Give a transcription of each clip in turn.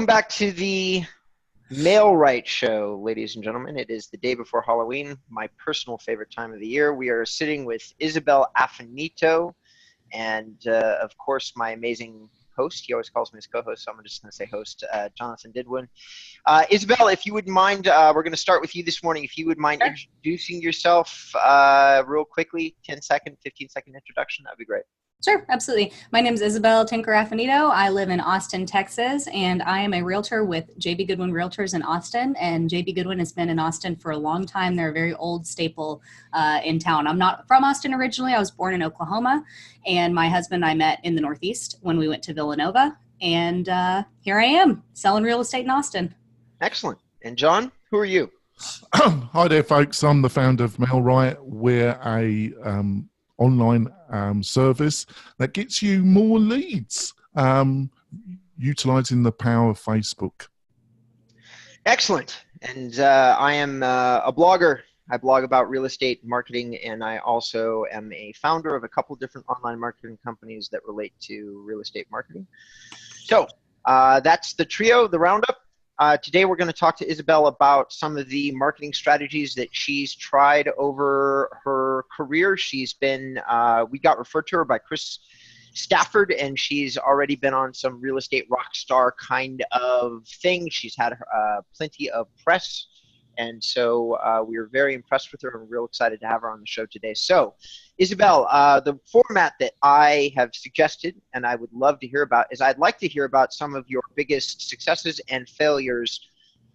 Back to the Mail Right Show, ladies and gentlemen. It is the day before Halloween, my personal favorite time of the year. We are sitting with Isabel Affinito and, of course, my amazing host. He always calls me his co-host, so I'm just going to say host, Jonathan Goodwin. Isabel, if you wouldn't mind, we're going to start with you this morning. If you would mind introducing yourself real quickly, 10-second, 15-second introduction, that would be great. Sure, absolutely. My name is Isabel Affinito. I live in Austin, Texas, and I am a realtor with JB Goodwin Realtors in Austin. And JB Goodwin has been in Austin for a long time. They're a very old staple in town. I'm not from Austin originally. I was born in Oklahoma, and my husband and I met in the Northeast when we went to Villanova. And here I am, selling real estate in Austin. Excellent. And John, who are you? Hi there, folks. I'm the founder of MailRight. We're a online service that gets you more leads, utilizing the power of Facebook. Excellent. And I am a blogger. I blog about real estate marketing, and I also am a founder of a couple different online marketing companies that relate to real estate marketing. So that's the trio, the roundup. Today we're going to talk to Isabel about some of the marketing strategies that she's tried over her career. She's been, we got referred to her by Chris Stafford, and she's already been on some real estate rock star kind of thing. She's had plenty of press, and so we were very impressed with her and real excited to have her on the show today. So, Isabel, the format that I have suggested and I would love to hear about is I'd like to hear about some of your biggest successes and failures,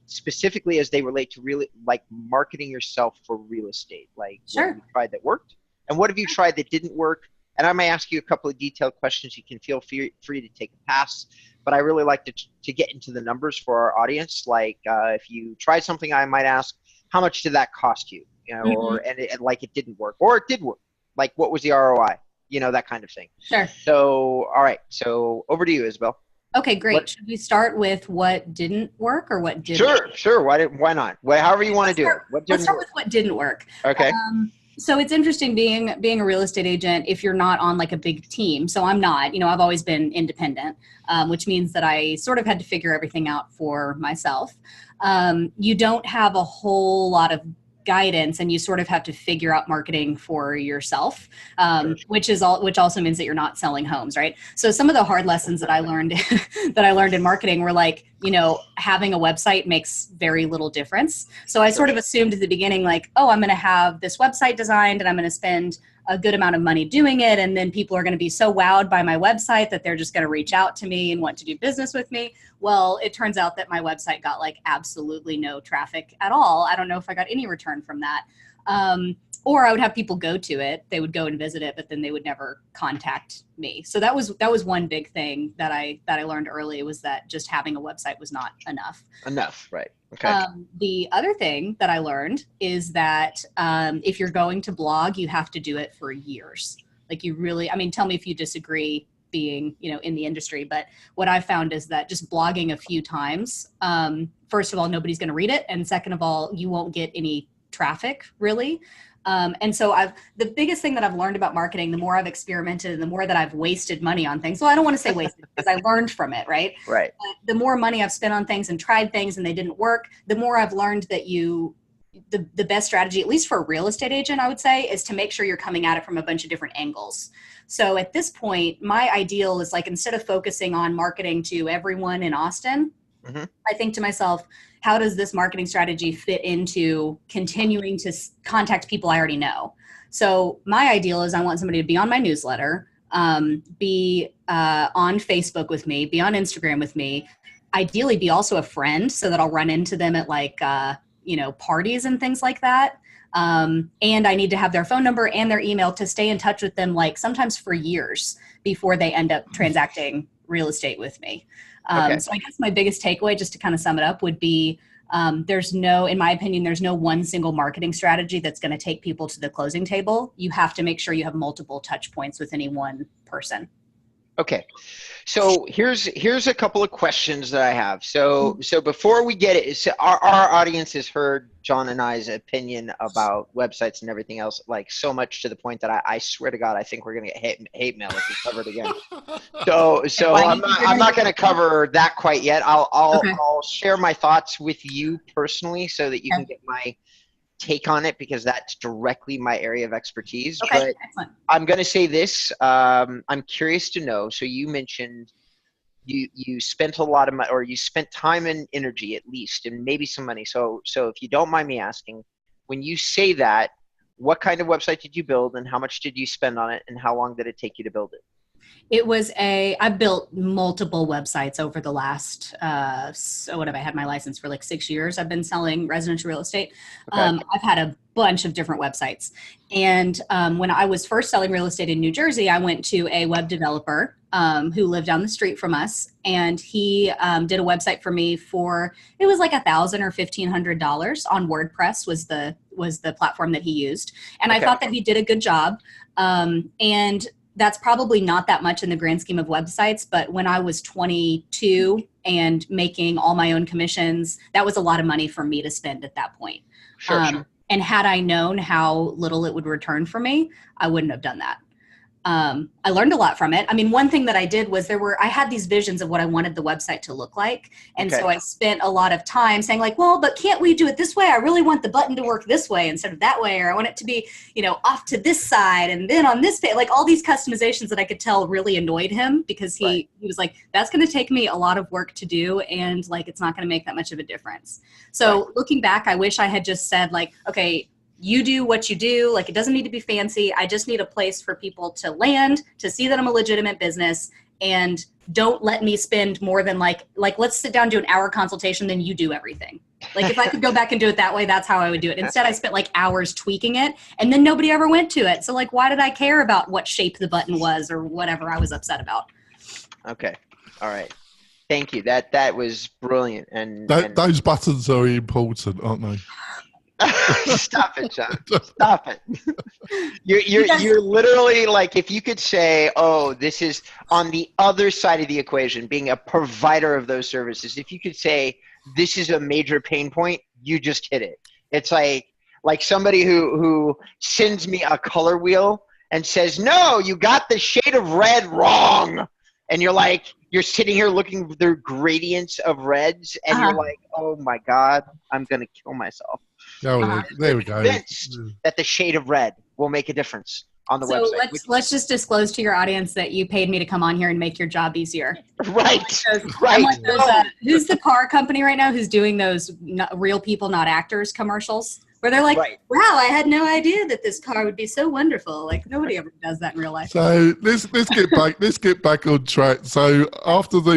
specifically as they relate to really like marketing yourself for real estate. Like, sure. What have you tried that worked, and what have you tried that didn't work? And I may ask you a couple of detailed questions. You can feel free to take a pass, but I really like to get into the numbers for our audience. Like, if you tried something, I might ask, how much did that cost you? You know, or and like it didn't work, or it did work. Like, what was the ROI? You know, that kind of thing. Sure. So, all right. So over to you, Isabel. Okay, great. Should we start with what didn't work or what did? Sure. Why not? However you want to do it. Let's start with what didn't work. Okay. So it's interesting being a real estate agent if you're not on like a big team. So I'm not, I've always been independent, which means that I sort of had to figure everything out for myself. You don't have a whole lot of guidance, and you sort of have to figure out marketing for yourself, which also means that you're not selling homes, right? So some of the hard lessons that I learned in marketing were like, having a website makes very little difference. So I sort of assumed at the beginning, like, oh, I'm going to have this website designed and I'm going to spend a good amount of money doing it, and then people are going to be so wowed by my website that they're just going to reach out to me and want to do business with me. Well, it turns out that my website got like absolutely no traffic at all. I don't know if I got any return from that. Or I would have people go to it, they would go and visit it, but then they would never contact me. So that was one big thing that I learned early, was that just having a website was not enough. Right. Okay. The other thing that I learned is that if you're going to blog, you have to do it for years. Like, you really, tell me if you disagree, being, in the industry, but what I found is that just blogging a few times, first of all, nobody's going to read it. And second of all, you won't get any traffic really. And so the biggest thing that I've learned about marketing, the more I've experimented and the more that I've wasted money on things. Well, I don't want to say wasted because I learned from it, right? Right. But the more money I've spent on things and tried things and they didn't work, the more I've learned that the best strategy, at least for a real estate agent, I would say, is to make sure you're coming at it from a bunch of different angles. So at this point, my ideal is like, instead of focusing on marketing to everyone in Austin, I think to myself, how does this marketing strategy fit into continuing to contact people I already know? So my ideal is I want somebody to be on my newsletter, be on Facebook with me, be on Instagram with me, ideally be also a friend so that I'll run into them at like, parties and things like that. And I need to have their phone number and their email to stay in touch with them, like sometimes for years before they end up transacting real estate with me. So I guess my biggest takeaway, just to kind of sum it up, would be in my opinion, there's no one single marketing strategy that's going to take people to the closing table. You have to make sure you have multiple touch points with any one person. Okay. So here's a couple of questions that I have. So before we get it, so our audience has heard John and I's opinion about websites and everything else, like so much to the point that I swear to God, I think we're gonna get hate mail if we cover it again. So I'm not gonna cover that quite yet. Okay. I'll share my thoughts with you personally so that you can get my take on it, because that's directly my area of expertise. Okay, But excellent. I'm going to say this. I'm curious to know. So you mentioned you spent a lot of money, or you spent time and energy at least, and maybe some money. So if you don't mind me asking, when you say that, what kind of website did you build, and how much did you spend on it, and how long did it take you to build it? I've built multiple websites over the last, so what have I had my license for like 6 years? I've been selling residential real estate. Okay. I've had a bunch of different websites. And when I was first selling real estate in New Jersey, I went to a web developer who lived down the street from us. And he did a website for me for, it was like $1,000 or $1,500 on WordPress was the platform that he used. And I thought that he did a good job. And that's probably not that much in the grand scheme of websites, but when I was 22 and making all my own commissions, that was a lot of money for me to spend at that point. Sure. And had I known how little it would return for me, I wouldn't have done that. I learned a lot from it. I mean, one thing that I did was I had these visions of what I wanted the website to look like. And so I spent a lot of time saying like, well, but can't we do it this way? I really want the button to work this way instead of that way. Or I want it to be, off to this side and then on this page, like all these customizations that I could tell really annoyed him, because he was like, that's going to take me a lot of work to do. And like, it's not going to make that much of a difference. So looking back, I wish I had just said like, okay, you do what you do. Like, it doesn't need to be fancy. I just need a place for people to land, to see that I'm a legitimate business, and don't let me spend more than like let's sit down, do an hour consultation, then you do everything. Like if I could go back and do it that way, that's how I would do it. Instead, I spent like hours tweaking it, and then nobody ever went to it. So like, why did I care about what shape the button was or whatever I was upset about? Okay. All right. Thank you. That was brilliant. And those buttons are important, aren't they? Stop it, John. Stop it. You're literally like, if you could say, oh, this is on the other side of the equation, being a provider of those services. If you could say this is a major pain point, you just hit it. It's like somebody who sends me a color wheel and says, no, you got the shade of red wrong. And you're sitting here looking through gradients of reds, and you're like, oh my God, I'm going to kill myself. Oh, there we go. Convinced that the shade of red will make a difference on the website. So let's just disclose to your audience that you paid me to come on here and make your job easier. Right. I'm like those, who's the car company right now who's doing those real people, not actors commercials? Where they're like, wow, I had no idea that this car would be so wonderful. Like nobody ever does that in real life. So let's get back on track. So after the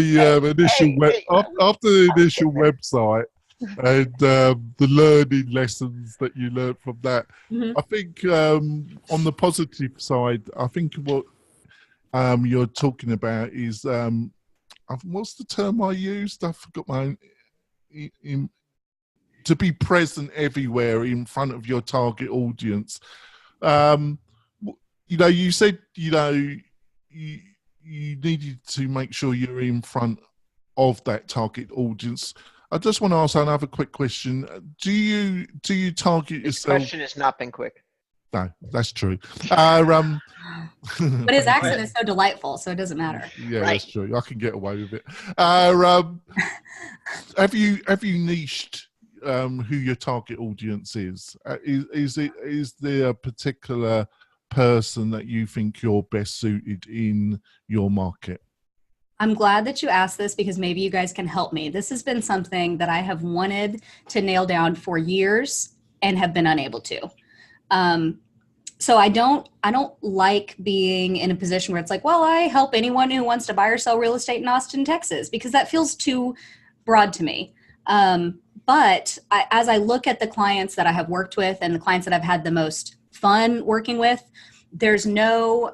initial website and the learning lessons that you learned from that, I think on the positive side, I think what you're talking about is what's the term I used? I forgot my to be present everywhere in front of your target audience. You said, you needed to make sure you're in front of that target audience. I just want to ask another quick question. Do you target yourself? This question has not been quick. No, that's true. But his accent is so delightful, so it doesn't matter. Yeah, that's true. I can get away with it. Have you niched who your target audience is? Is there a particular person that you think you're best suited in your market? I'm glad that you asked this, because maybe you guys can help me. This has been something that I have wanted to nail down for years and have been unable to. So I don't like being in a position where it's like, well, I help anyone who wants to buy or sell real estate in Austin, Texas, because that feels too broad to me. But as I look at the clients that I have worked with and the clients that I've had the most fun working with, there's no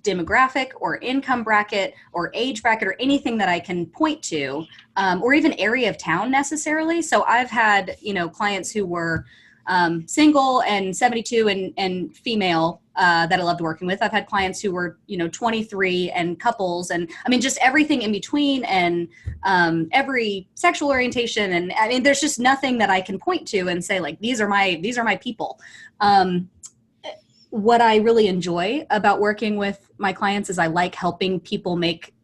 demographic or income bracket or age bracket or anything that I can point to, or even area of town necessarily. So I've had, clients who were single and 72 and female, that I loved working with. I've had clients who were, 23 and couples, and I mean, just everything in between, and every sexual orientation. And I mean, there's just nothing that I can point to and say like, these are my people. What I really enjoy about working with my clients is I like helping people make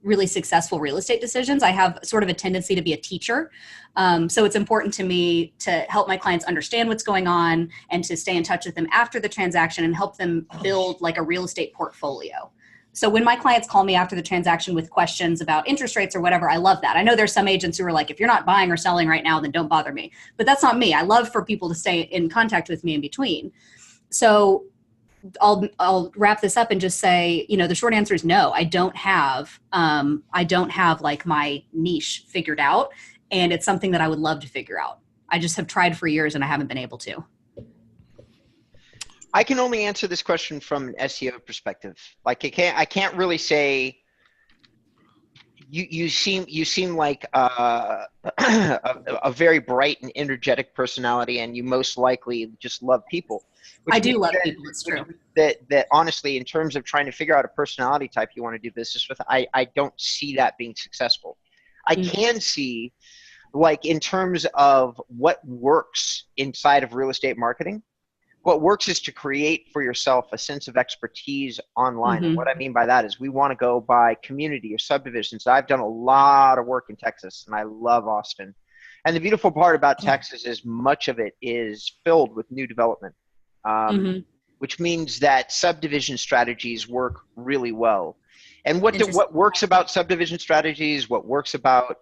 really successful real estate decisions. I have sort of a tendency to be a teacher. So it's important to me to help my clients understand what's going on and to stay in touch with them after the transaction and help them build like a real estate portfolio. So when my clients call me after the transaction with questions about interest rates or whatever, I love that. I know there's some agents who are like, if you're not buying or selling right now, then don't bother me. But that's not me. I love for people to stay in contact with me in between. So I'll wrap this up and just say, the short answer is no. I don't have like my niche figured out, and it's something that I would love to figure out. I just have tried for years and I haven't been able to. I can only answer this question from an SEO perspective. Like I can't really say. You seem like a very bright and energetic personality, and you most likely just love people. I do love people. It's true. That honestly, in terms of trying to figure out a personality type you want to do business with, I don't see that being successful. I can see, like, in terms of what works inside of real estate marketing, what works is to create for yourself a sense of expertise online. And what I mean by that is we want to go by community or subdivisions. I've done a lot of work in Texas, and I love Austin. And the beautiful part about Texas is much of it is filled with new development, which means that subdivision strategies work really well. And what works about subdivision strategies, what works about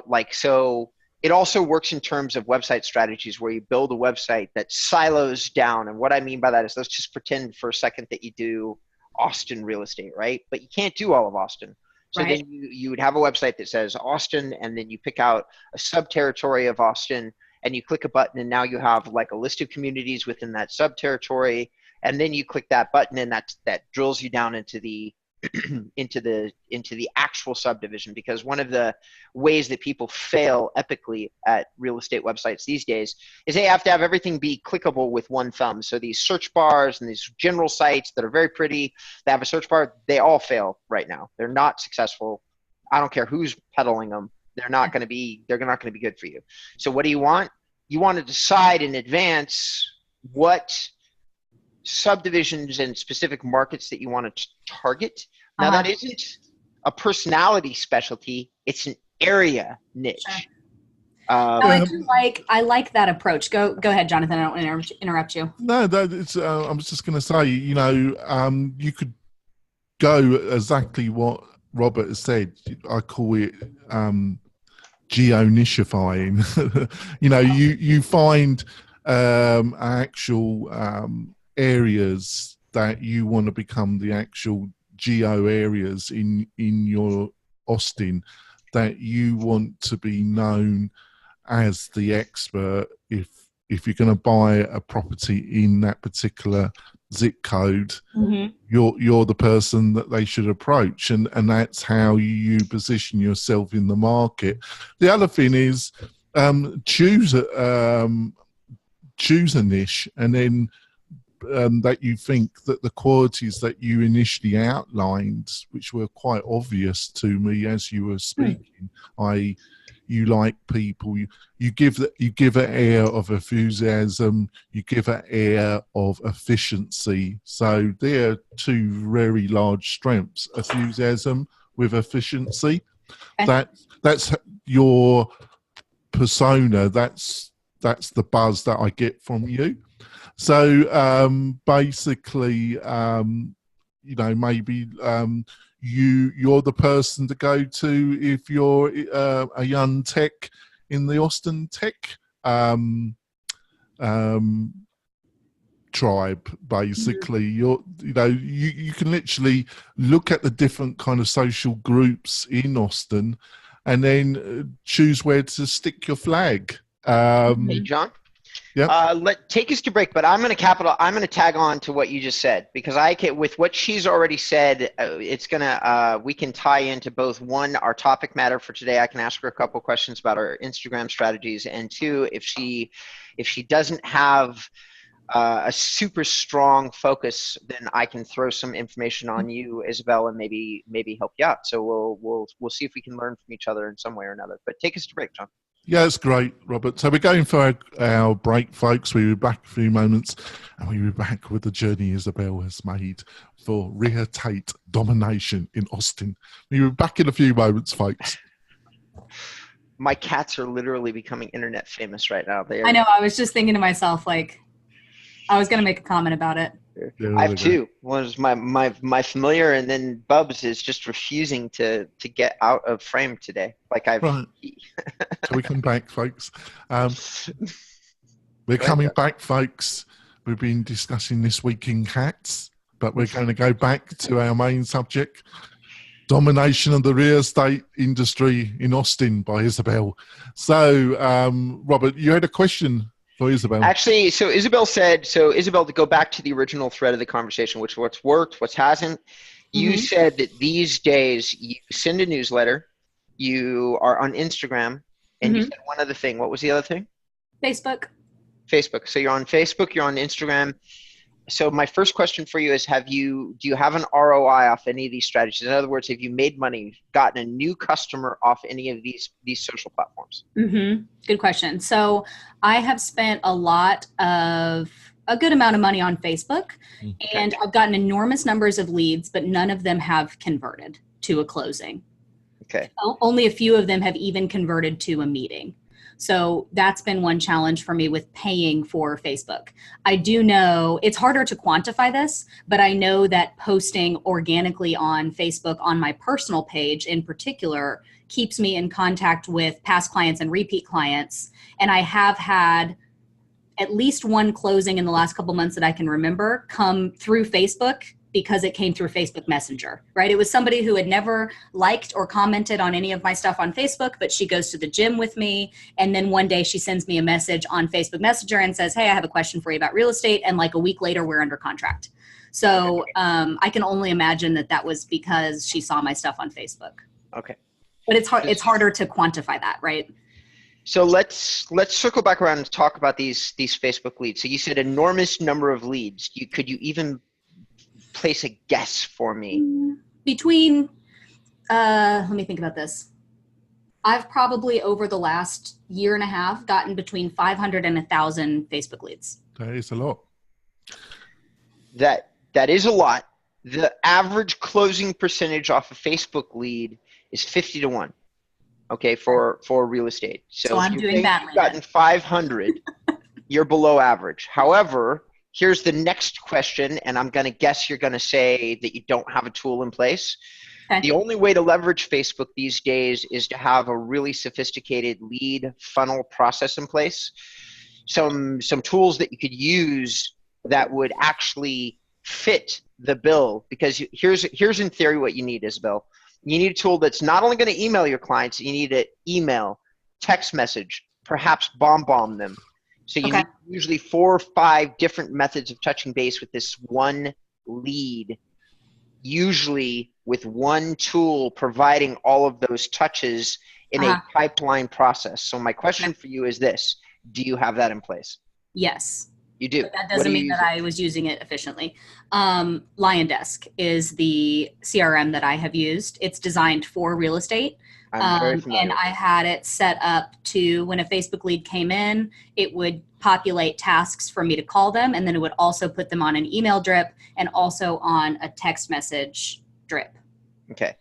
like, so it also works in terms of website strategies where you build a website that silos down. And what I mean by that is, let's just pretend for a second that you do Austin real estate, right? But you can't do all of Austin. So then you would have a website that says Austin, and then you pick out a sub-territory of Austin, and you click a button, and now you have like a list of communities within that sub-territory. And then you click that button, and that drills you down into the into the actual subdivision. Because one of the ways that people fail epically at real estate websites these days is they have to have everything be clickable with one thumb. So these search bars and these general sites that are very pretty, that have a search bar, they all fail right now. They're not successful. I don't care who's peddling them. They're not going to be good for you. So what do you want? You want to decide in advance what subdivisions and specific markets that you want to target. Now that isn't a personality specialty, it's an area niche. I like that approach. Go ahead, Jonathan. I don't want to interrupt you. No, I was just going to say, you could go exactly what Robert has said. I call it geo-nichifying. You find actual areas that you want to become the actual geo areas in your Austin, that you want to be known as the expert. If you're going to buy a property in that particular zip code, you're the person that they should approach, and that's how you position yourself in the market. The other thing is choose a niche, and then that you think that the qualities that you initially outlined, which were quite obvious to me as you were speaking, you like people, you give an air of enthusiasm, you give an air of efficiency. So they're two very large strengths: enthusiasm with efficiency. That's your persona. That's the buzz that I get from you. So basically, maybe you're the person to go to if you're a young tech in the Austin tech tribe. Basically, you can literally look at the different kind of social groups in Austin, and then choose where to stick your flag. Hey, John. Yeah. Take us to break, but I'm going to tag on to what you just said, because with what she's already said, we can tie into both, one, our topic matter for today. I can ask her a couple questions about our Instagram strategies, and two, if she doesn't have a super strong focus, then I can throw some information on you, Isabel, and maybe help you out. So we'll see if we can learn from each other in some way or another. But take us to break, John. Yeah, it's great, Robert. So we're going for our break, folks. We'll be back in a few moments, and we'll be back with the journey Isabel has made for real estate domination in Austin. We'll be back in a few moments, folks. My cats are literally becoming internet famous right now. I know. I was just thinking to myself, like, I was going to make a comment about it. Yeah, I have two. One is my familiar, and then Bubs is just refusing to get out of frame today. Like I've. Right. So we come back, folks. We're coming back, folks. We've been discussing this week in cats, but we're going to go back to our main subject: domination of the real estate industry in Austin by Isabel. So, Robert, you had a question for Isabel. Actually, so Isabel, to go back to the original thread of the conversation, which what's worked, what hasn't, you said that these days you send a newsletter, you are on Instagram, and you said one other thing. What was the other thing? Facebook. So you're on Facebook, you're on Instagram. So my first question for you is, do you have an ROI off any of these strategies? In other words, have you made money, gotten a new customer off any of these social platforms? Good question. So I have spent a good amount of money on Facebook, and I've gotten enormous numbers of leads, but none of them have converted to a closing. Okay. Only a few of them have even converted to a meeting. So that's been one challenge for me with paying for Facebook. I do know it's harder to quantify this, but I know that posting organically on Facebook on my personal page in particular keeps me in contact with past clients and repeat clients. And I have had at least one closing in the last couple months that I can remember come through Facebook because it came through Facebook Messenger, right? It was somebody who had never liked or commented on any of my stuff on Facebook, but she goes to the gym with me. And then one day she sends me a message on Facebook Messenger and says, hey, I have a question for you about real estate. And like a week later, we're under contract. So I can only imagine that was because she saw my stuff on Facebook. Okay. But it's harder to quantify that, right? So let's circle back around and talk about these Facebook leads. So you said enormous number of leads. Could you even place a guess for me? Between, let me think about this. I've probably over the last year and a half gotten between 500 and 1,000 Facebook leads. That is a lot. That is a lot. The average closing percentage off a Facebook lead is 50 to 1. Okay, for real estate. So I'm doing badly. You've gotten 500, you're below average. However, here's the next question, and I'm going to guess you're going to say that you don't have a tool in place. Okay. The only way to leverage Facebook these days is to have a really sophisticated lead funnel process in place. Some tools that you could use that would actually fit the bill, because here's in theory what you need, Isabel. You need a tool that's not only going to email your clients, you need to email, text message, perhaps bomb them. So you need usually 4 or 5 different methods of touching base with this one lead, usually with one tool providing all of those touches in a pipeline process. So my question for you is this: do you have that in place? Yes. You do. But that doesn't mean that I was using it efficiently. LionDesk is the CRM that I have used. It's designed for real estate. I'm very familiar. And I had it set up to, when a Facebook lead came in, it would populate tasks for me to call them, and then it would also put them on an email drip and also on a text message drip. Okay.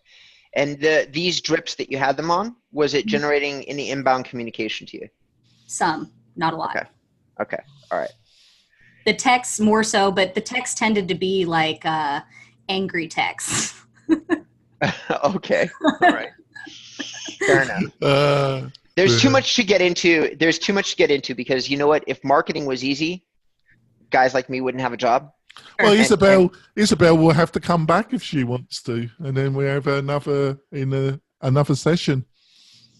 And these drips that you had them on, was it generating any inbound communication to you? Some, not a lot. Okay. All right. The texts more so, but the texts tended to be like angry texts. Okay. All right. Fair enough. There's too much to get into. There's too much to get into, because you know what? If marketing was easy, guys like me wouldn't have a job. Well, Isabel will have to come back if she wants to, and then we have another session.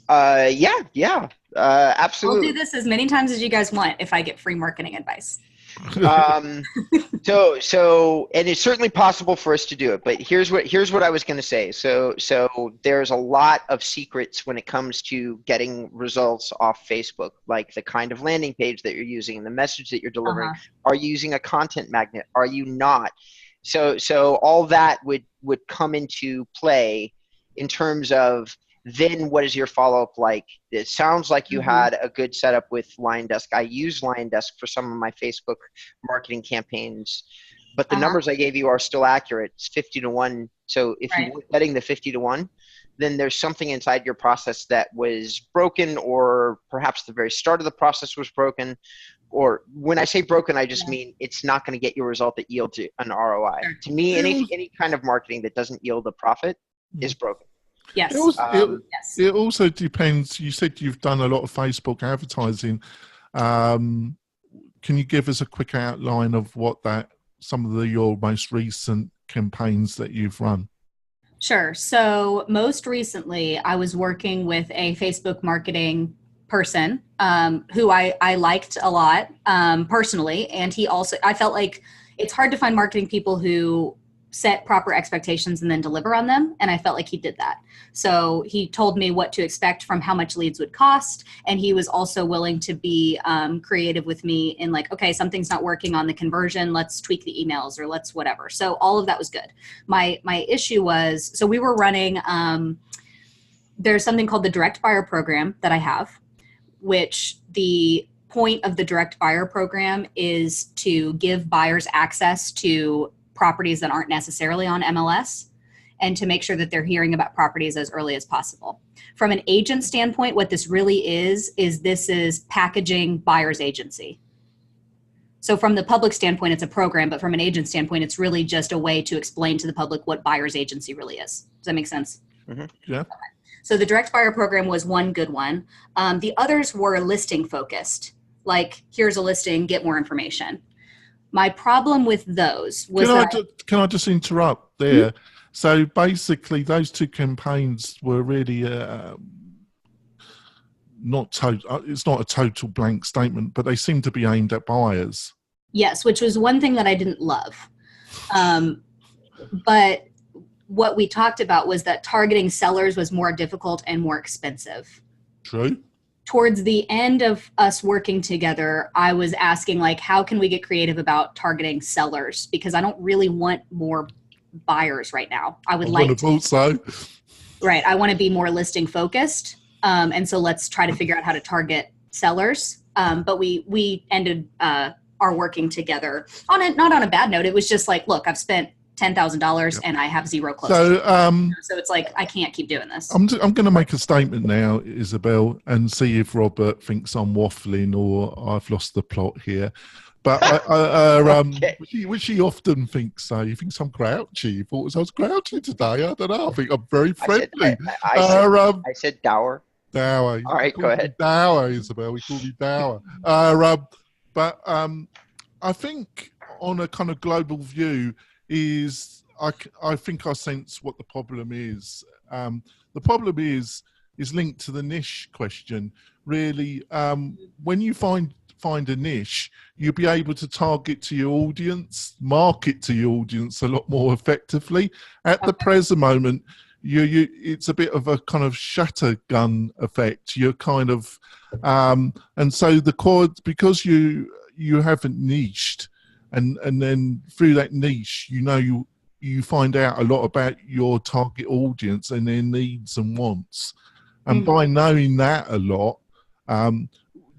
Yeah. Absolutely. I'll do this as many times as you guys want if I get free marketing advice. And it's certainly possible for us to do it, but here's what I was going to say. So there's a lot of secrets when it comes to getting results off Facebook, like the kind of landing page that you're using and the message that you're delivering. Are you using a content magnet? Are you not? So all that would come into play in terms of then what is your follow-up like? It sounds like you had a good setup with LionDesk. I use LionDesk for some of my Facebook marketing campaigns, but the numbers I gave you are still accurate. It's 50 to 1. So if you weren't getting the 50 to 1, then there's something inside your process that was broken, or perhaps the very start of the process was broken. Or when I say broken, I just mean it's not going to get you a result that yields an ROI. To me, any kind of marketing that doesn't yield a profit is broken. Yes. It also depends. You said you've done a lot of Facebook advertising. Can you give us a quick outline of what some of your most recent campaigns that you've run? Sure. So most recently, I was working with a Facebook marketing person who I liked a lot personally. And I felt like it's hard to find marketing people who set proper expectations and then deliver on them. And I felt like he did that. So he told me what to expect from how much leads would cost. And he was also willing to be creative with me in like, okay, something's not working on the conversion. Let's tweak the emails or let's whatever. So all of that was good. My issue was, so we were running, there's something called the direct buyer program that I have, which the point of the direct buyer program is to give buyers access to properties that aren't necessarily on MLS, and to make sure that they're hearing about properties as early as possible. From an agent standpoint, what this really is this is packaging buyer's agency. So from the public standpoint, it's a program, but from an agent standpoint, it's really just a way to explain to the public what buyer's agency really is. Does that make sense? Yeah. Okay. So the direct buyer program was one good one. The others were listing focused, like here's a listing, get more information. My problem with those was can I just interrupt there? So basically, those two campaigns were really not total. It's not a total blank statement, but they seem to be aimed at buyers. Yes, which was one thing that I didn't love. But what we talked about was that targeting sellers was more difficult and more expensive. True. Towards the end of us working together, I was asking, like, how can we get creative about targeting sellers? Because I don't really want more buyers right now. I would like to. So. Right. I want to be more listing focused. And so let's try to figure out how to target sellers. But we ended our working together not on a bad note. It was just like, look, I've spent $10,000 and I have zero close. So it's like, I can't keep doing this. I'm going to make a statement now, Isabel, and see if Robert thinks I'm waffling or I've lost the plot here. But which he often thinks so. He thinks I'm grouchy. He thought I was grouchy today. I don't know. I think I'm very friendly. I said dour. Dour. All right, go ahead. Dour, Isabel. We call me dour. But I think on a kind of global view, I think I sense what the problem is. The problem is linked to the niche question. Really, when you find a niche, you'll be able to target to your audience, market to your audience a lot more effectively. At the present moment, it's a bit of a kind of shotgun effect. You're kind of, and so because you haven't niched. And then through that niche, you find out a lot about your target audience and their needs and wants. And by knowing that a lot,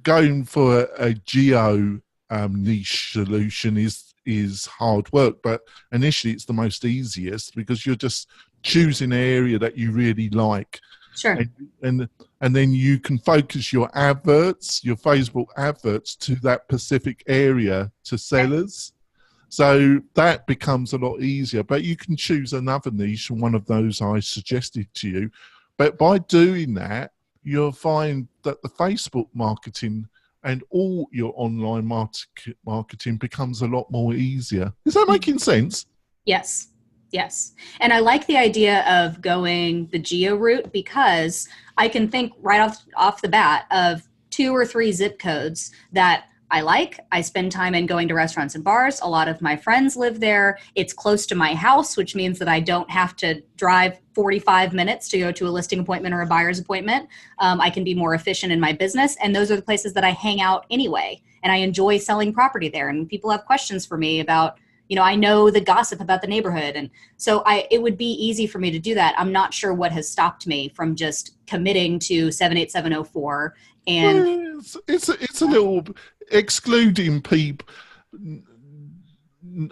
going for a geo niche solution is hard work. But initially, it's the most easiest because you're just choosing an area that you really like. Sure. And then you can focus your Facebook adverts to that specific area to sellers. So that becomes a lot easier. But you can choose another niche, and one of those I suggested to you. But by doing that, you'll find that the Facebook marketing and all your online marketing becomes a lot more easier. Is that making sense? Yes. Yes. And I like the idea of going the geo route because I can think right off the bat of 2 or 3 zip codes that I like. I spend time in going to restaurants and bars. A lot of my friends live there. It's close to my house, which means that I don't have to drive 45 minutes to go to a listing appointment or a buyer's appointment. I can be more efficient in my business. And those are the places that I hang out anyway. And I enjoy selling property there. And people have questions for me about, I know the gossip about the neighborhood. And so it would be easy for me to do that. I'm not sure what has stopped me from just committing to 78704. And it's a little excluding people.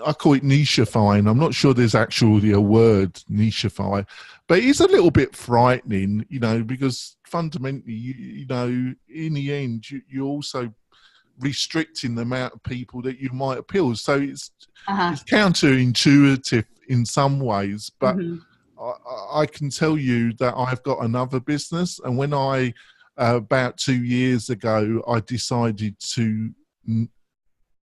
I call it nichifying. I'm not sure there's actually a word, nichify, but it's a little bit frightening, because fundamentally, in the end, you're also restricting the amount of people that you might appeal. So it's counterintuitive in some ways, but I can tell you that I've got another business, and when I about 2 years ago, I decided to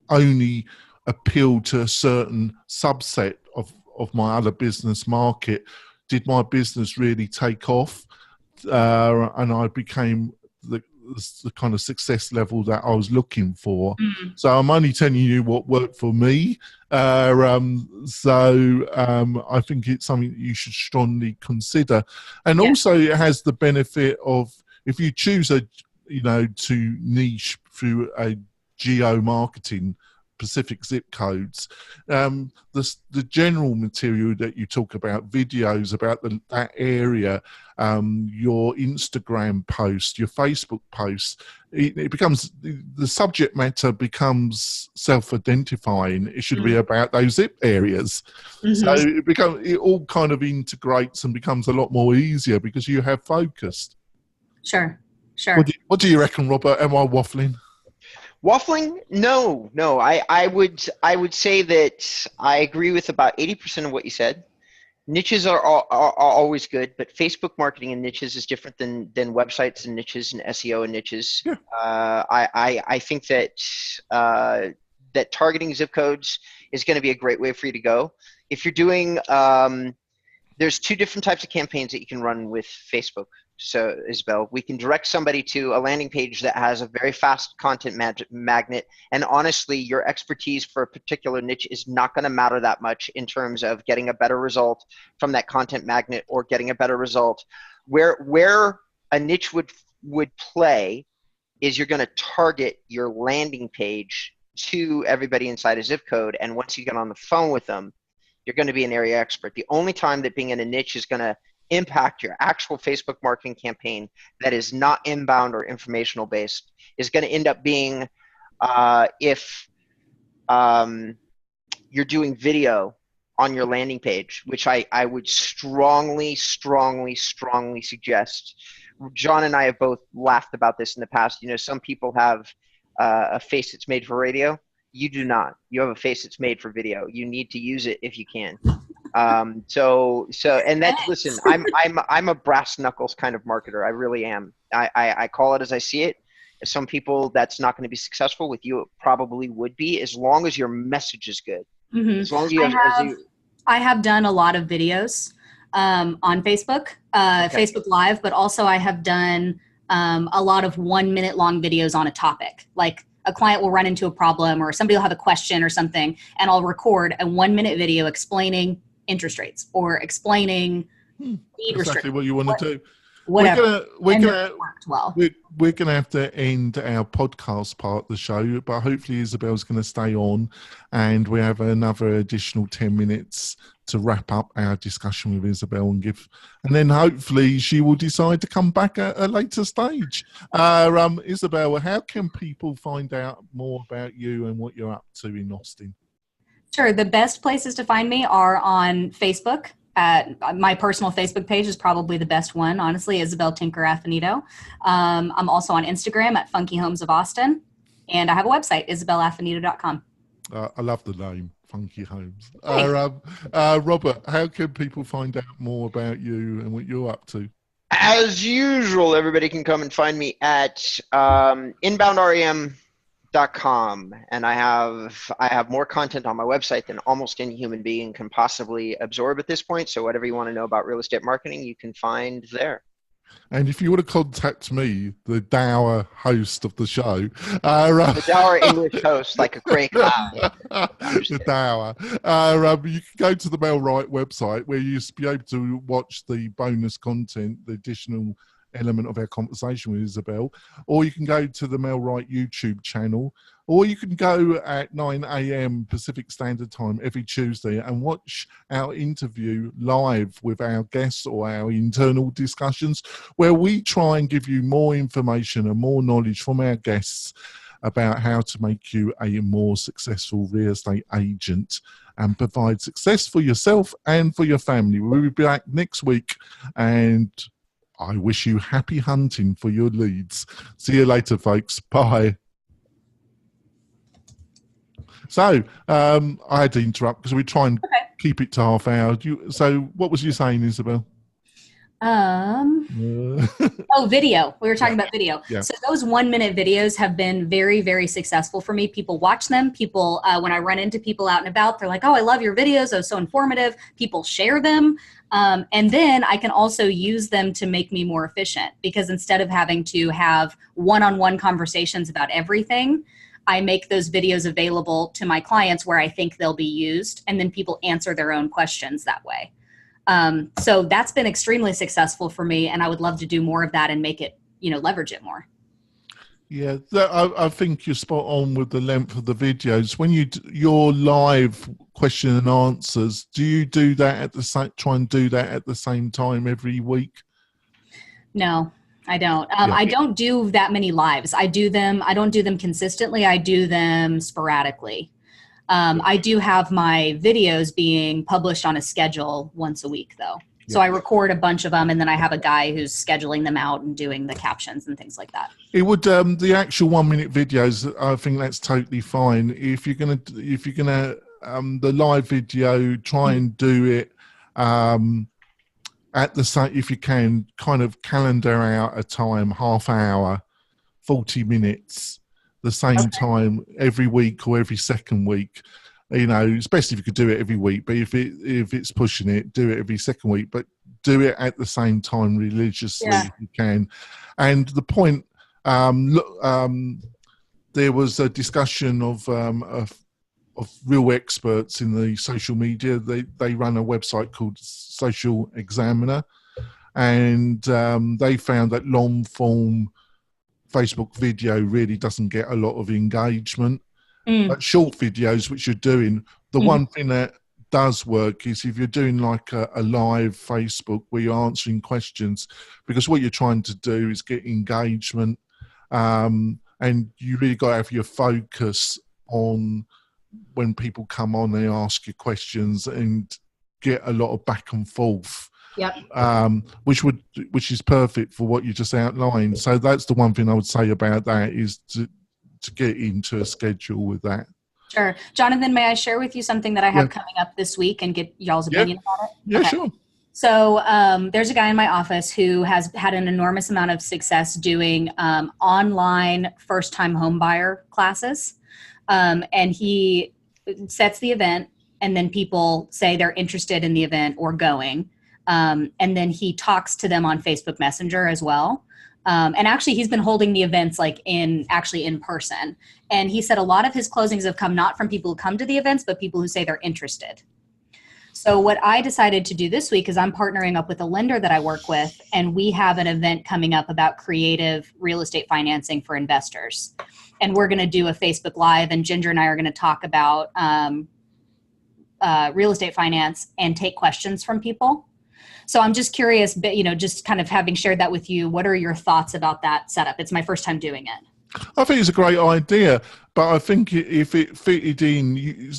only appeal to a certain subset of my other business market. Did my business really take off? And I became the kind of success level that I was looking for. So I'm only telling you what worked for me. I think it's something that you should strongly consider. And also it has the benefit of, if you choose to niche through a geo-marketing, specific zip codes, the general material that you talk about, videos about that area, your Instagram post, your Facebook post, it becomes, the subject matter becomes self-identifying. It should be about those zip areas. So it all kind of integrates and becomes a lot more easier because you have focused. Sure. What do you reckon, Robert? Am I waffling? Waffling? No. I would say that I agree with about 80% of what you said. Niches are always good, but Facebook marketing and niches is different than websites and niches and SEO and niches. Yeah. I think that that targeting zip codes is going to be a great way for you to go. If you're doing, there's two different types of campaigns that you can run with Facebook. So, Isabel, we can direct somebody to a landing page that has a very fast content magnet. And honestly, your expertise for a particular niche is not going to matter that much in terms of getting a better result from that content magnet or getting a better result. Where a niche would play is you're going to target your landing page to everybody inside a zip code. And once you get on the phone with them, you're going to be an area expert. The only time that being in a niche is going to impact your actual Facebook marketing campaign that is not inbound or informational based is going to end up being if you're doing video on your landing page, which I would strongly suggest. John and I have both laughed about this in the past. Some people have a face that's made for radio. You do not. You have a face that's made for video. You need to use it if you can. And that's, listen, I'm a brass knuckles kind of marketer. I really am. I call it as I see it. Some people that's not going to be successful. With you, it probably would be, as long as your message is good. As long as you I have done a lot of videos on Facebook, Facebook Live, but also I have done a lot of 1 minute long videos on a topic. Like a client will run into a problem or somebody will have a question or something, and I'll record a 1 minute video explaining interest rates or explaining exactly what you want to do. Whatever. We're gonna have to end our podcast part of the show, but hopefully Isabel's gonna stay on, and we have another additional 10 minutes to wrap up our discussion with Isabel and then hopefully she will decide to come back at a later stage. Isabel, how can people find out more about you and what you're up to in Austin? Sure. The best places to find me are on Facebook. My personal Facebook page is probably the best one, honestly, Isabel Tinker Affinito. I'm also on Instagram at Funky Homes of Austin, and I have a website, isabelaffinito.com. I love the name, Funky Homes. Robert, how can people find out more about you and what you're up to? As usual, everybody can come and find me at inboundrem.com, and I have more content on my website than almost any human being can possibly absorb at this point. So whatever you want to know about real estate marketing, you can find there. And if you want to contact me, the dour host of the show, The dour English host, like a Craig Loud. the dour, you can go to the Mel Wright website where you'll be able to watch the bonus content, the additional element of our conversation with Isabel, or you can go to the Mel Wright YouTube channel, or you can go at 9 a.m. Pacific Standard Time every Tuesday and watch our interview live with our guests or our internal discussions, where we try and give you more information and more knowledge from our guests about how to make you a more successful real estate agent and provide success for yourself and for your family. We'll be back next week, and I wish you happy hunting for your leads. See you later, folks. Bye. So I had to interrupt because we try and keep it to half hour. So what was you saying, Isabel? Video. We were talking about video. Yeah. So those 1-minute videos have been very, very successful for me. People watch them. People, when I run into people out and about, they're like, oh, I love your videos. They're so informative. People share them. And then I can also use them to make me more efficient, because instead of having to have one-on-one conversations about everything, I make those videos available to my clients where I think they'll be used, and then people answer their own questions that way. So that's been extremely successful for me, and I would love to do more of that and make it, leverage it more. Yeah, I think you're spot on with the length of the videos. When your live question and answers, do you do that try and do that at the same time every week? No, I don't. I don't do that many lives. I don't do them consistently. I do them sporadically. I do have my videos being published on a schedule once a week, though. So I record a bunch of them, and then I have a guy who's scheduling them out and doing the captions and things like that. It would the actual 1-minute videos, I think that's totally fine. If you're gonna the live video, try and do it at the same, if you can, kind of calendar out a time, half hour, 40 minutes, the same time every week or every second week. Especially if you could do it every week, but if it's pushing it, do it every second week, but do it at the same time religiously if you can. And the point, there was a discussion of real experts in the social media. They run a website called Social Examiner, and they found that long form Facebook video really doesn't get a lot of engagement. But short videos, which you're doing, the one thing that does work is if you're doing like a live Facebook where you're answering questions, because what you're trying to do is get engagement, and you really got to have your focus on when people come on, they ask you questions and get a lot of back and forth. Which is perfect for what you just outlined. So that's the one thing I would say about that, is to get into a schedule with that. Sure. Jonathan, may I share with you something that I have coming up this week and get y'all's opinion about it? Yeah, sure. So there's a guy in my office who has had an enormous amount of success doing online first-time home buyer classes. And he sets the event, and then people say they're interested in the event or going. And then he talks to them on Facebook Messenger as well. And actually, he's been holding the events in person. And he said a lot of his closings have come not from people who come to the events, but people who say they're interested. So what I decided to do this week is I'm partnering up with a lender that I work with, and we have an event coming up about creative real estate financing for investors. And we're going to do a Facebook Live, and Ginger and I are going to talk about real estate finance and take questions from people. So I'm just curious, just kind of having shared that with you, what are your thoughts about that setup? It's my first time doing it. I think it's a great idea, but I think if it fitted in,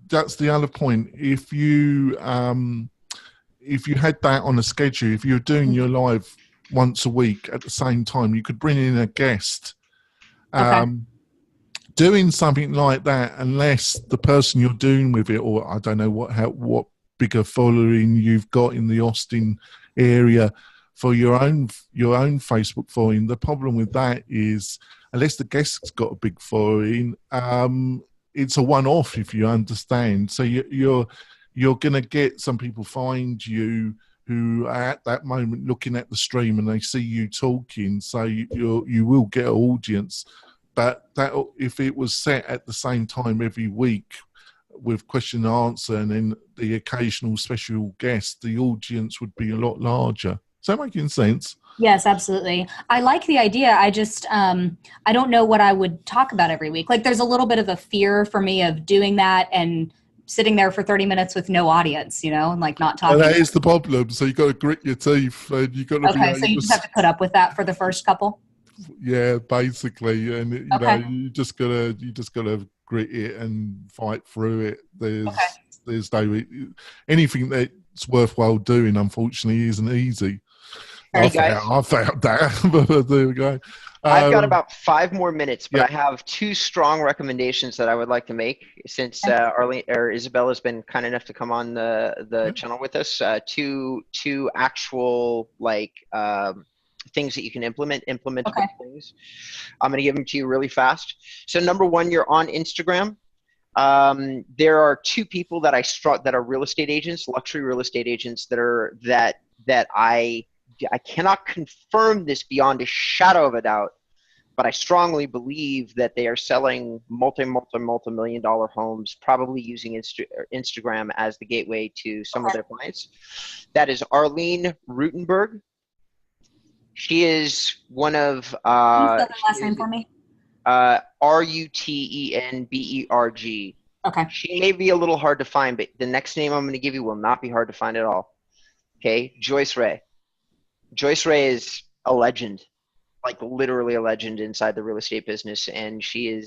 that's the other point. If you had that on a schedule, if you're doing your live once a week at the same time, you could bring in a guest. Doing something like that, unless the person you're doing with it, or I don't know what bigger following you've got in the Austin area for your own Facebook following. The problem with that is, unless the guest's got a big following, it's a one-off, if you understand. So you're going to get some people find you who are at that moment looking at the stream and they see you talking, so you will get an audience. But that, if it was set at the same time every week with question and answer and then the occasional special guest, the audience would be a lot larger. Is that making sense? Yes, absolutely. I like the idea. I just, I don't know what I would talk about every week. Like, there's a little bit of a fear for me of doing that and sitting there for 30 minutes with no audience, and like not talking. Well, that is the problem. So you got to grit your teeth and you got to okay, so you just have to put up with that for the first couple. Yeah, basically, and you know, you just gotta grit it and fight through it. There's no anything that's worthwhile doing. Unfortunately, isn't easy. I found that. But there we go. I've got about 5 more minutes, but I have 2 strong recommendations that I would like to make since Isabel has been kind enough to come on the channel with us. Two actual things that you can implementable things. I'm going to give them to you really fast. So number 1, you're on Instagram. There are 2 people that that are real estate agents, luxury real estate agents that I cannot confirm this beyond a shadow of a doubt, but I strongly believe that they are selling multi-million dollar homes, probably using Instagram as the gateway to some of their clients. That is Arlene Rutenberg. She is one of Can you spell that last name for me? Rutenberg. Okay. She may be a little hard to find, but the next name I'm going to give you will not be hard to find at all. Okay, Joyce Ray. Joyce Ray is a legend, like literally a legend inside the real estate business, and she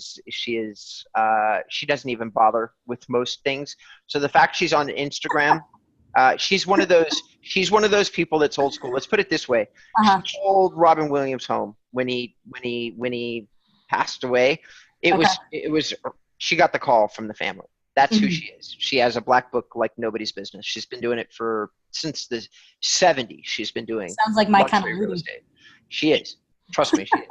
doesn't even bother with most things. So the fact she's on Instagram, she's one of those people that's old school. Let's put it this way: she sold Robin Williams' home when he passed away. It was she got the call from the family. That's who she is. She has a black book like nobody's business. She's been doing it since the 70s. She's been doing sounds like my kind of real estate. She is. Trust me, she is.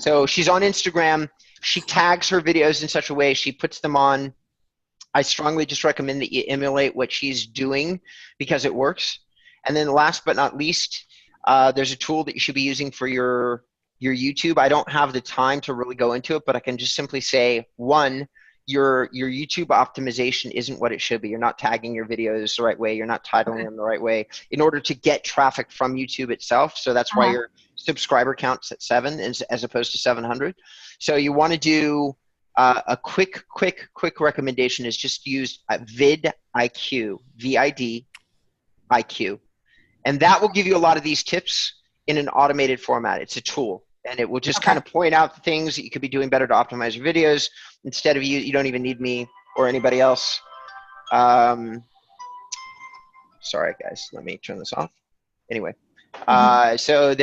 So she's on Instagram. She tags her videos in such a way. She puts them on. I strongly just recommend that you emulate what she's doing because it works. And then last but not least, there's a tool that you should be using for your YouTube. I don't have the time to really go into it, but I can just simply say, 1, your YouTube optimization isn't what it should be. You're not tagging your videos the right way. You're not titling them the right way in order to get traffic from YouTube itself. So that's why your subscriber count's at 7 as opposed to 700. So you want to do a quick recommendation is just use vidIQ, VIDIQ. And that will give you a lot of these tips in an automated format. It's a tool. And it will just kind of point out the things that you could be doing better to optimize your videos instead of you don't even need me or anybody else. Sorry, guys. Let me turn this off. Anyway, so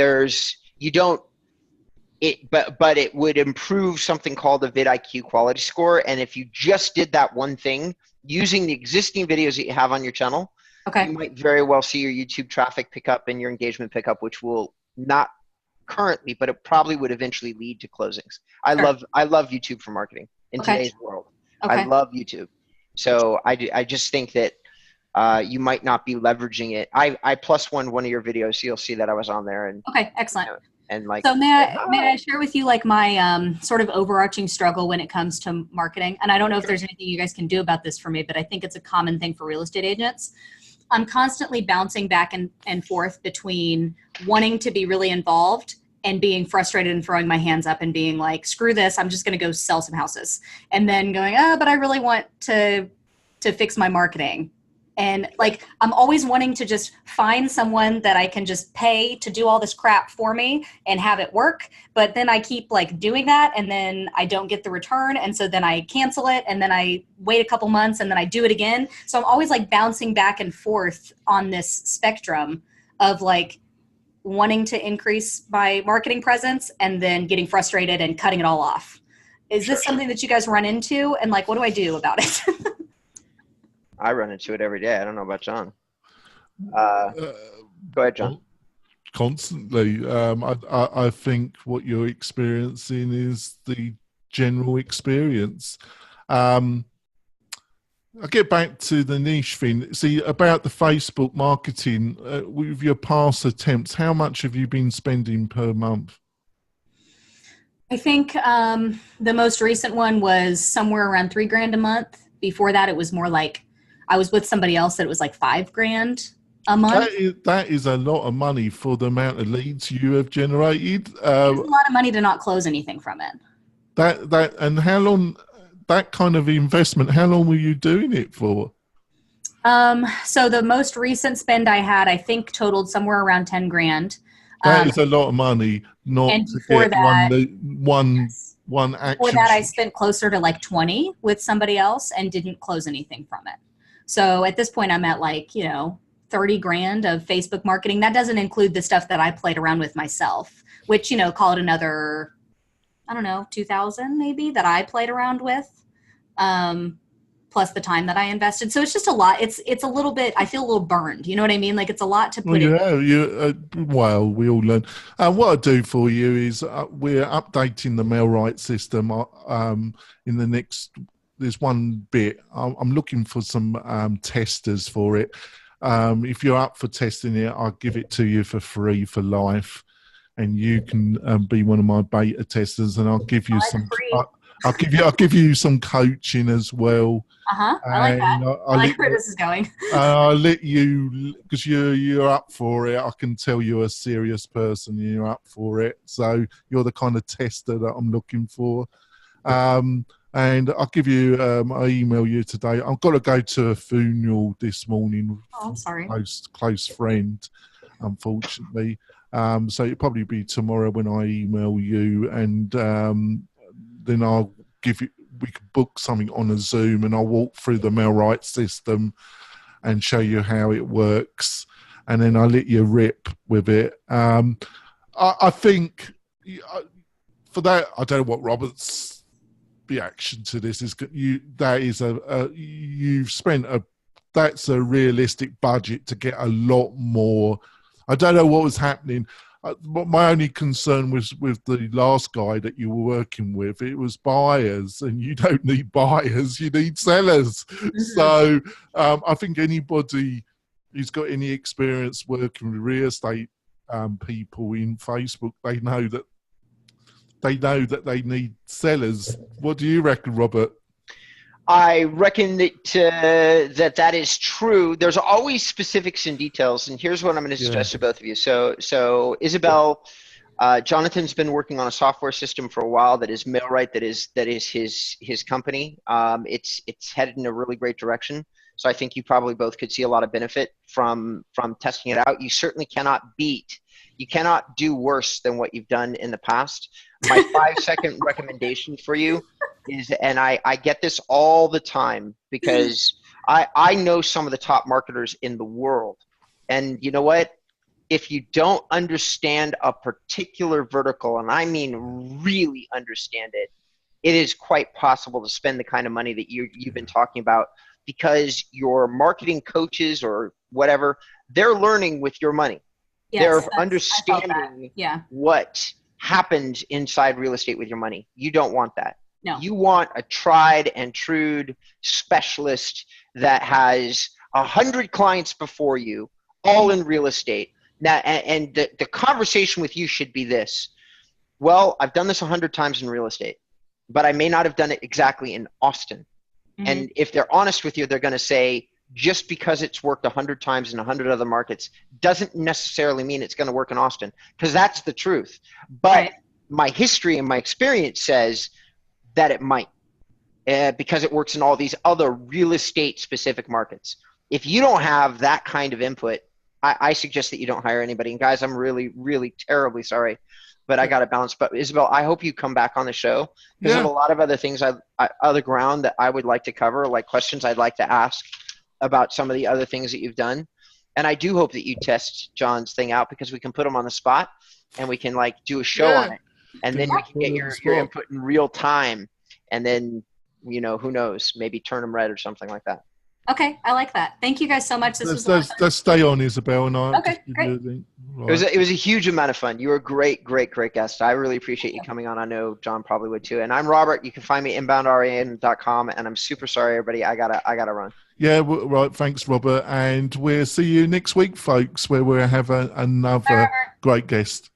but it would improve something called the vidIQ quality score. And if you just did that one thing using the existing videos that you have on your channel, you might very well see your YouTube traffic pick up and your engagement pick up, which will not currently, but it probably would eventually lead to closings. I love YouTube for marketing in today's world. I love YouTube. So I just think that you might not be leveraging it. I plus one of your videos, so you'll see that I was on there. And excellent. And so may I share with you like my sort of overarching struggle when it comes to marketing? And I don't know if there's anything you guys can do about this for me, but I think it's a common thing for real estate agents. I'm constantly bouncing back and forth between wanting to be really involved and being frustrated and throwing my hands up and being like, screw this, I'm just going to go sell some houses. And then going, but I really want to fix my marketing. And like, I'm always wanting to just find someone that I can just pay to do all this crap for me and have it work. But then I keep like doing that and then I don't get the return. And so then I cancel it and then I wait a couple months and then I do it again. So I'm always like bouncing back and forth on this spectrum of like wanting to increase my marketing presence and then getting frustrated and cutting it all off. Is this something that you guys run into? And like, what do I do about it? I run into it every day. I don't know about John. Go ahead, John. Constantly. I think what you're experiencing is the general experience. I'll get back to the niche thing. See, about the Facebook marketing, with your past attempts, how much have you been spending per month? I think the most recent one was somewhere around $3,000 a month. Before that, it was more like I was with somebody else that it was like $5,000 a month. That is a lot of money for the amount of leads you have generated. It's a lot of money to not close anything from it. And how long, that kind of investment, how long were you doing it for? So the most recent spend I had, I think totaled somewhere around $10,000. That is a lot of money, not and to before get that, one action. Before that, I spent closer to like 20 with somebody else and didn't close anything from it. So at this point, I'm at like, $30,000 of Facebook marketing. That doesn't include the stuff that I played around with myself, which, call it another, I don't know, 2,000 maybe that I played around with. Plus the time that I invested. So it's just a lot. It's a little bit, I feel a little burned. You know what I mean? Like it's a lot to put in. Well, we all learn. What I do for you is we're updating the mail right system in the next, there's one bit. I'm looking for some testers for it. If you're up for testing it, I'll give it to you for free for life. And you can be one of my beta testers, and I'll give you some. I'll give you some coaching as well. I like that. I like where this is going. I'll let you, because you're up for it. I can tell you're a serious person. You're up for it. So you're the kind of tester that I'm looking for. And I'll give you. I email you today. I've got to go to a funeral this morning. Oh, I'm sorry. Close friend, unfortunately. So it'll probably be tomorrow when I email you, and then I'll give you, we can book something on a Zoom, and I'll walk through the MailRite system and show you how it works. And then I'll let you rip with it. I think for that, I don't know what Robert's reaction to this is. You've spent that's a realistic budget to get a lot more. I don't know what was happening. My only concern was with the last guy that you were working with. It was buyers, and you don't need buyers, you need sellers. Mm-hmm. So I think anybody who's got any experience working with real estate people in Facebook, they know that they need sellers. What do you reckon, Robert? I reckon that that is true. There's always specifics and details, and here's what I'm going to stress to both of you. So Isabel, Jonathan's been working on a software system for a while that is MailRite, that is his company. It's headed in a really great direction. So I think you probably both could see a lot of benefit from testing it out. You certainly cannot do worse than what you've done in the past. My 5-second recommendation for you is, and I get this all the time because I know some of the top marketers in the world. And you know what? If you don't understand a particular vertical, and I mean really understand it, it is quite possible to spend the kind of money that you've been talking about, because your marketing coaches or whatever, they're learning with your money. Yes, they're understanding what happens inside real estate with your money. You don't want that. No. You want a tried and true specialist that has 100 clients before you, all in real estate. Now, and the conversation with you should be this: well, I've done this 100 times in real estate, but I may not have done it exactly in Austin. Mm-hmm. And if they're honest with you, they're going to say, just because it's worked 100 times in 100 other markets doesn't necessarily mean it's going to work in Austin, because that's the truth. But my history and my experience says that it might, because it works in all these other real estate specific markets. If you don't have that kind of input, I suggest that you don't hire anybody. And guys, I'm really, really terribly sorry, but I got to bounce. But Isabel, I hope you come back on the show, because there's a lot of other things, other ground that I would like to cover, like questions I'd like to ask about some of the other things that you've done. And I do hope that you test John's thing out, because we can put him on the spot and we can like do a show on it. And then we can get your input in real time. And then, who knows, maybe turn him red or something like that. Okay. I like that. Thank you guys so much. Let's stay on, Isabel. And okay, great. Right. It was a huge amount of fun. You were a great guest. I really appreciate you coming on. I know John probably would too. And I'm Robert. You can find me inboundran.com. And I'm super sorry, everybody. I gotta run. Yeah, right. Thanks, Robert. And we'll see you next week, folks, where we'll have another great guest.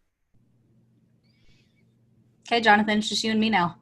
Okay, Jonathan, it's just you and me now.